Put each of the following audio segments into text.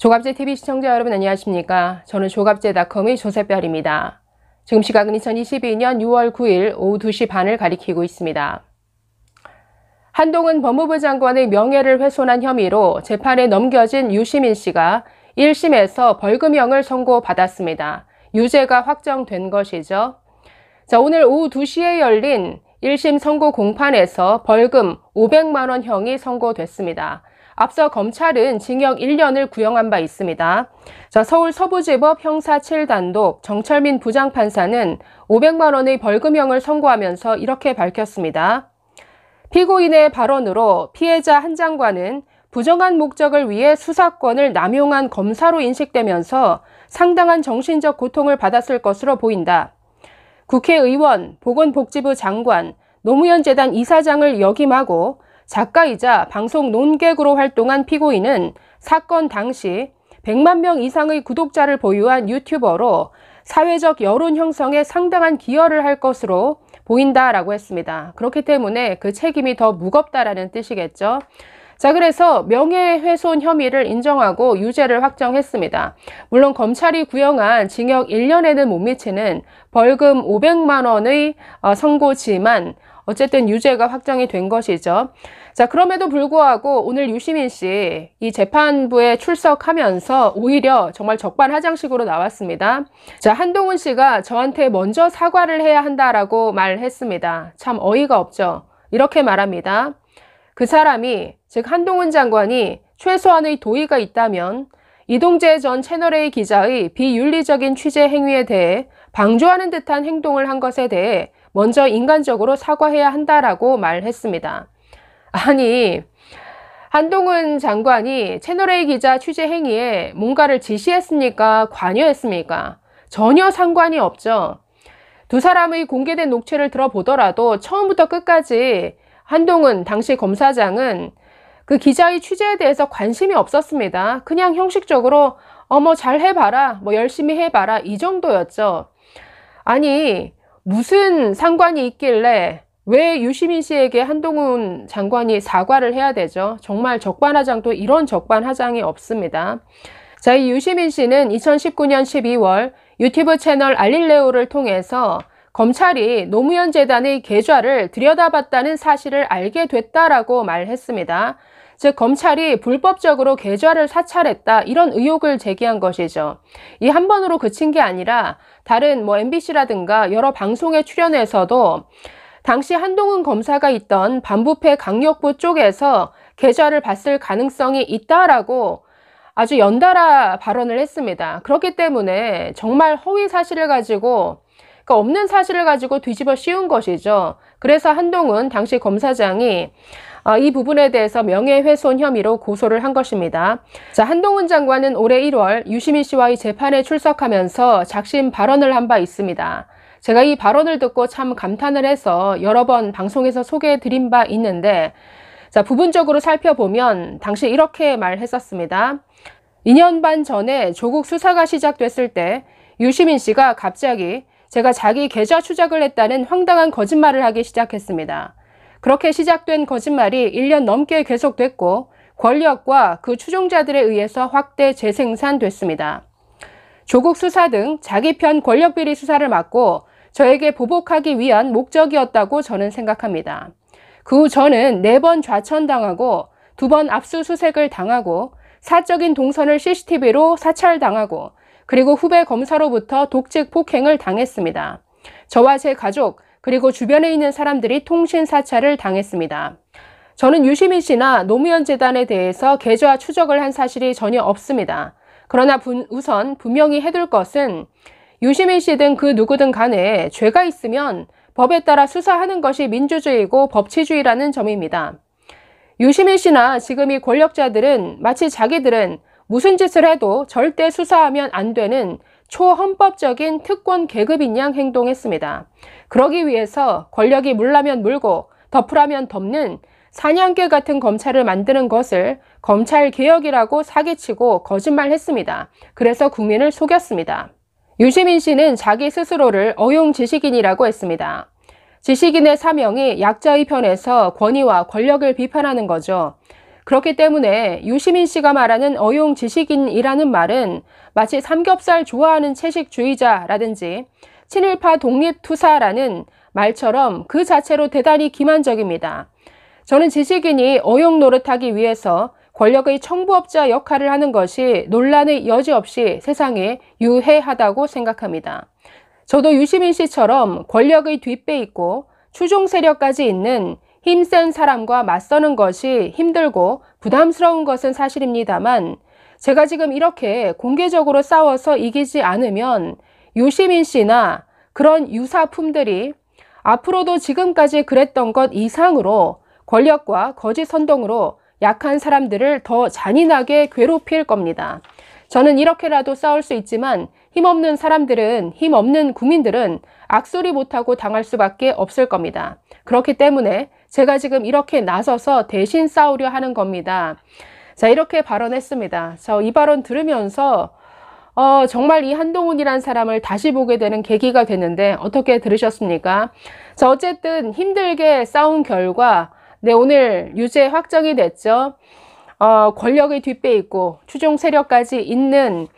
조갑제TV 시청자 여러분 안녕하십니까? 저는 조갑제닷컴의 조셉별입니다. 지금 시각은 2022년 6월 9일 오후 2시 반을 가리키고 있습니다. 한동훈 법무부 장관의 명예를 훼손한 혐의로 재판에 넘겨진 유시민 씨가 1심에서 벌금형을 선고받았습니다. 유죄가 확정된 것이죠. 자, 오늘 오후 2시에 열린 1심 선고 공판에서 벌금 500만 원형이 선고됐습니다. 앞서 검찰은 징역 1년을 구형한 바 있습니다. 자, 서울 서부지법 형사 7단독 정철민 부장판사는 500만 원의 벌금형을 선고하면서 이렇게 밝혔습니다. 피고인의 발언으로 피해자 한 장관은 부정한 목적을 위해 수사권을 남용한 검사로 인식되면서 상당한 정신적 고통을 받았을 것으로 보인다. 국회의원, 보건복지부 장관, 노무현 재단 이사장을 역임하고 작가이자 방송 논객으로 활동한 피고인은 사건 당시 100만 명 이상의 구독자를 보유한 유튜버로 사회적 여론 형성에 상당한 기여를 할 것으로 보인다라고 했습니다. 그렇기 때문에 그 책임이 더 무겁다라는 뜻이겠죠. 자, 그래서 명예훼손 혐의를 인정하고 유죄를 확정했습니다. 물론 검찰이 구형한 징역 1년에는 못 미치는 벌금 500만 원의 선고지만 어쨌든 유죄가 확정이 된 것이죠. 자, 그럼에도 불구하고 오늘 유시민 씨 이 재판부에 출석하면서 오히려 정말 적반하장식으로 나왔습니다. 자, 한동훈 씨가 저한테 먼저 사과를 해야 한다라고 말했습니다. 참 어이가 없죠. 이렇게 말합니다. 그 사람이, 즉 한동훈 장관이 최소한의 도의가 있다면 이동재 전 채널A 기자의 비윤리적인 취재 행위에 대해 방조하는 듯한 행동을 한 것에 대해 먼저 인간적으로 사과해야 한다라고 말했습니다. 아니, 한동훈 장관이 채널A 기자 취재 행위에 뭔가를 지시했습니까? 관여했습니까? 전혀 상관이 없죠. 두 사람의 공개된 녹취를 들어보더라도 처음부터 끝까지 한동훈 당시 검사장은 그 기자의 취재에 대해서 관심이 없었습니다. 그냥 형식적으로 뭐 잘 해봐라, 뭐 열심히 해봐라 이 정도였죠. 아니, 무슨 상관이 있길래 왜 유시민 씨에게 한동훈 장관이 사과를 해야 되죠? 정말 적반하장도 이런 적반하장이 없습니다. 자, 이 유시민 씨는 2019년 12월 유튜브 채널 알릴레오를 통해서 검찰이 노무현 재단의 계좌를 들여다봤다는 사실을 알게 됐다라고 말했습니다. 즉 검찰이 불법적으로 계좌를 사찰했다 이런 의혹을 제기한 것이죠. 이 한 번으로 그친 게 아니라 다른 MBC라든가 여러 방송에 출연해서도 당시 한동훈 검사가 있던 반부패 강력부 쪽에서 계좌를 봤을 가능성이 있다라고 아주 연달아 발언을 했습니다. 그렇기 때문에 정말 허위 사실을 가지고 그러니까 없는 사실을 가지고 뒤집어 씌운 것이죠. 그래서 한동훈 당시 검사장이 이 부분에 대해서 명예훼손 혐의로 고소를 한 것입니다. 자, 한동훈 장관은 올해 1월 유시민 씨와의 재판에 출석하면서 작심 발언을 한 바 있습니다. 제가 이 발언을 듣고 참 감탄을 해서 여러 번 방송에서 소개해 드린 바 있는데, 자, 부분적으로 살펴보면 당시 이렇게 말했었습니다. 2년 반 전에 조국 수사가 시작됐을 때 유시민 씨가 갑자기 제가 자기 계좌 추적을 했다는 황당한 거짓말을 하기 시작했습니다. 그렇게 시작된 거짓말이 1년 넘게 계속됐고 권력과 그 추종자들에 의해서 확대 재생산됐습니다. 조국 수사 등 자기 편 권력비리 수사를 맡고 저에게 보복하기 위한 목적이었다고 저는 생각합니다. 그 후 저는 4번 좌천당하고 2번 압수수색을 당하고 사적인 동선을 CCTV로 사찰당하고 그리고 후배 검사로부터 독직 폭행을 당했습니다. 저와 제 가족 그리고 주변에 있는 사람들이 통신 사찰을 당했습니다. 저는 유시민 씨나 노무현 재단에 대해서 계좌 추적을 한 사실이 전혀 없습니다. 그러나 우선 분명히 해둘 것은 유시민 씨 등 그 누구든 간에 죄가 있으면 법에 따라 수사하는 것이 민주주의고 법치주의라는 점입니다. 유시민 씨나 지금 이 권력자들은 마치 자기들은 무슨 짓을 해도 절대 수사하면 안 되는 초헌법적인 특권 계급인 양 행동했습니다. 그러기 위해서 권력이 물라면 물고 덮으라면 덮는 사냥개 같은 검찰을 만드는 것을 검찰개혁이라고 사기치고 거짓말했습니다. 그래서 국민을 속였습니다. 유시민 씨는 자기 스스로를 어용지식인이라고 했습니다. 지식인의 사명이 약자의 편에서 권위와 권력을 비판하는 거죠. 그렇기 때문에 유시민 씨가 말하는 어용 지식인이라는 말은 마치 삼겹살 좋아하는 채식주의자라든지 친일파 독립투사라는 말처럼 그 자체로 대단히 기만적입니다. 저는 지식인이 어용 노릇하기 위해서 권력의 청부업자 역할을 하는 것이 논란의 여지 없이 세상에 유해하다고 생각합니다. 저도 유시민 씨처럼 권력의 뒷배 있고 추종 세력까지 있는 힘센 사람과 맞서는 것이 힘들고 부담스러운 것은 사실입니다만 제가 지금 이렇게 공개적으로 싸워서 이기지 않으면 유시민 씨나 그런 유사품들이 앞으로도 지금까지 그랬던 것 이상으로 권력과 거짓 선동으로 약한 사람들을 더 잔인하게 괴롭힐 겁니다. 저는 이렇게라도 싸울 수 있지만 힘없는 사람들은, 힘없는 국민들은 악소리 못하고 당할 수밖에 없을 겁니다. 그렇기 때문에 제가 지금 이렇게 나서서 대신 싸우려 하는 겁니다. 자, 이렇게 발언했습니다. 이 발언 들으면서 정말 이 한동훈이란 사람을 다시 보게 되는 계기가 됐는데 어떻게 들으셨습니까? 자, 어쨌든 힘들게 싸운 결과 오늘 유죄 확정이 됐죠. 권력의 뒷배 있고 추종 세력까지 있는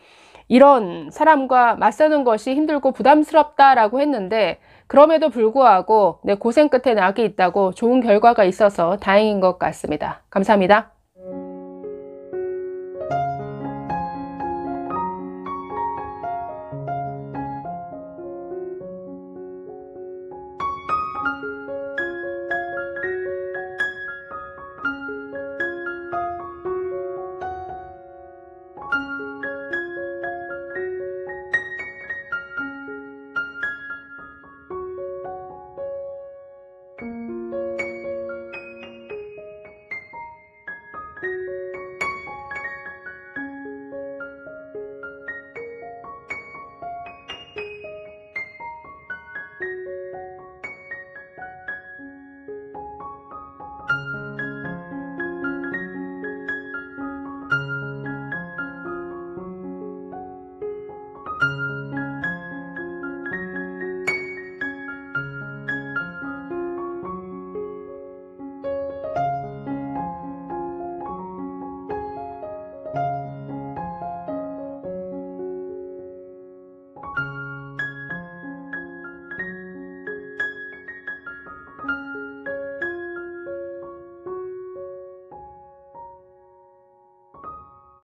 이런 사람과 맞서는 것이 힘들고 부담스럽다라고 했는데 그럼에도 불구하고 고생 끝에 낙이 있다고 좋은 결과가 있어서 다행인 것 같습니다. 감사합니다.